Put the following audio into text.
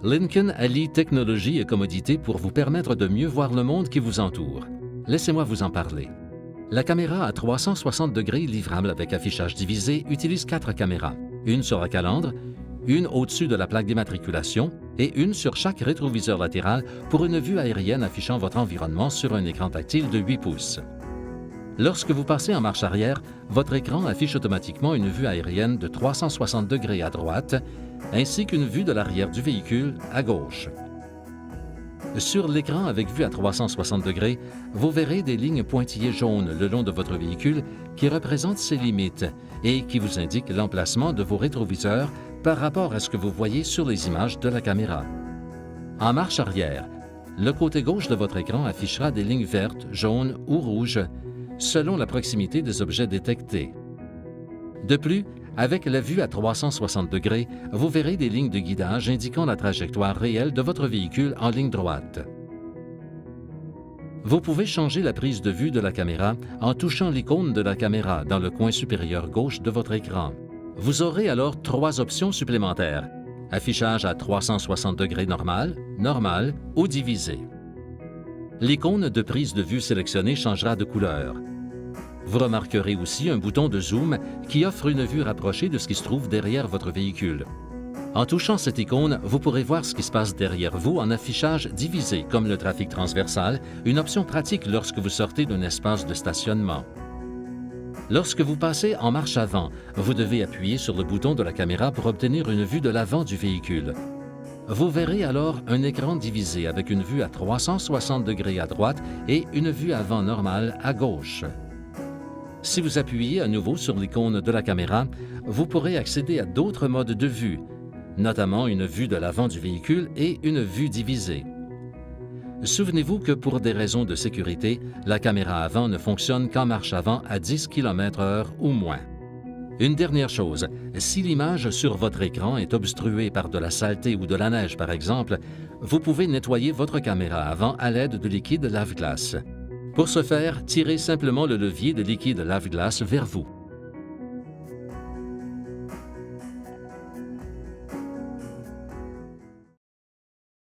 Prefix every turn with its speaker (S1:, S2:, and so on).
S1: Lincoln allie technologie et commodité pour vous permettre de mieux voir le monde qui vous entoure. Laissez-moi vous en parler. La caméra à 360 degrés livrable avec affichage divisé utilise 4 caméras, une sur la calandre, une au-dessus de la plaque d'immatriculation et une sur chaque rétroviseur latéral pour une vue aérienne affichant votre environnement sur un écran tactile de 8 pouces. Lorsque vous passez en marche arrière, votre écran affiche automatiquement une vue aérienne de 360 degrés à droite, ainsi qu'une vue de l'arrière du véhicule à gauche. Sur l'écran avec vue à 360 degrés, vous verrez des lignes pointillées jaunes le long de votre véhicule qui représentent ses limites et qui vous indiquent l'emplacement de vos rétroviseurs par rapport à ce que vous voyez sur les images de la caméra. En marche arrière, le côté gauche de votre écran affichera des lignes vertes, jaunes ou rouges selon la proximité des objets détectés. De plus, avec la vue à 360 degrés, vous verrez des lignes de guidage indiquant la trajectoire réelle de votre véhicule en ligne droite. Vous pouvez changer la prise de vue de la caméra en touchant l'icône de la caméra dans le coin supérieur gauche de votre écran. Vous aurez alors 3 options supplémentaires: affichage à 360 degrés normal, normal ou divisé. L'icône de prise de vue sélectionnée changera de couleur. Vous remarquerez aussi un bouton de zoom qui offre une vue rapprochée de ce qui se trouve derrière votre véhicule. En touchant cette icône, vous pourrez voir ce qui se passe derrière vous en affichage divisé, comme le trafic transversal, une option pratique lorsque vous sortez d'un espace de stationnement. Lorsque vous passez en marche avant, vous devez appuyer sur le bouton de la caméra pour obtenir une vue de l'avant du véhicule. Vous verrez alors un écran divisé avec une vue à 360 degrés à droite et une vue avant normale à gauche. Si vous appuyez à nouveau sur l'icône de la caméra, vous pourrez accéder à d'autres modes de vue, notamment une vue de l'avant du véhicule et une vue divisée. Souvenez-vous que pour des raisons de sécurité, la caméra avant ne fonctionne qu'en marche avant à 10 km/h ou moins. Une dernière chose, si l'image sur votre écran est obstruée par de la saleté ou de la neige par exemple, vous pouvez nettoyer votre caméra avant à l'aide de liquide lave-glace. Pour ce faire, tirez simplement le levier de liquide lave-glace vers vous.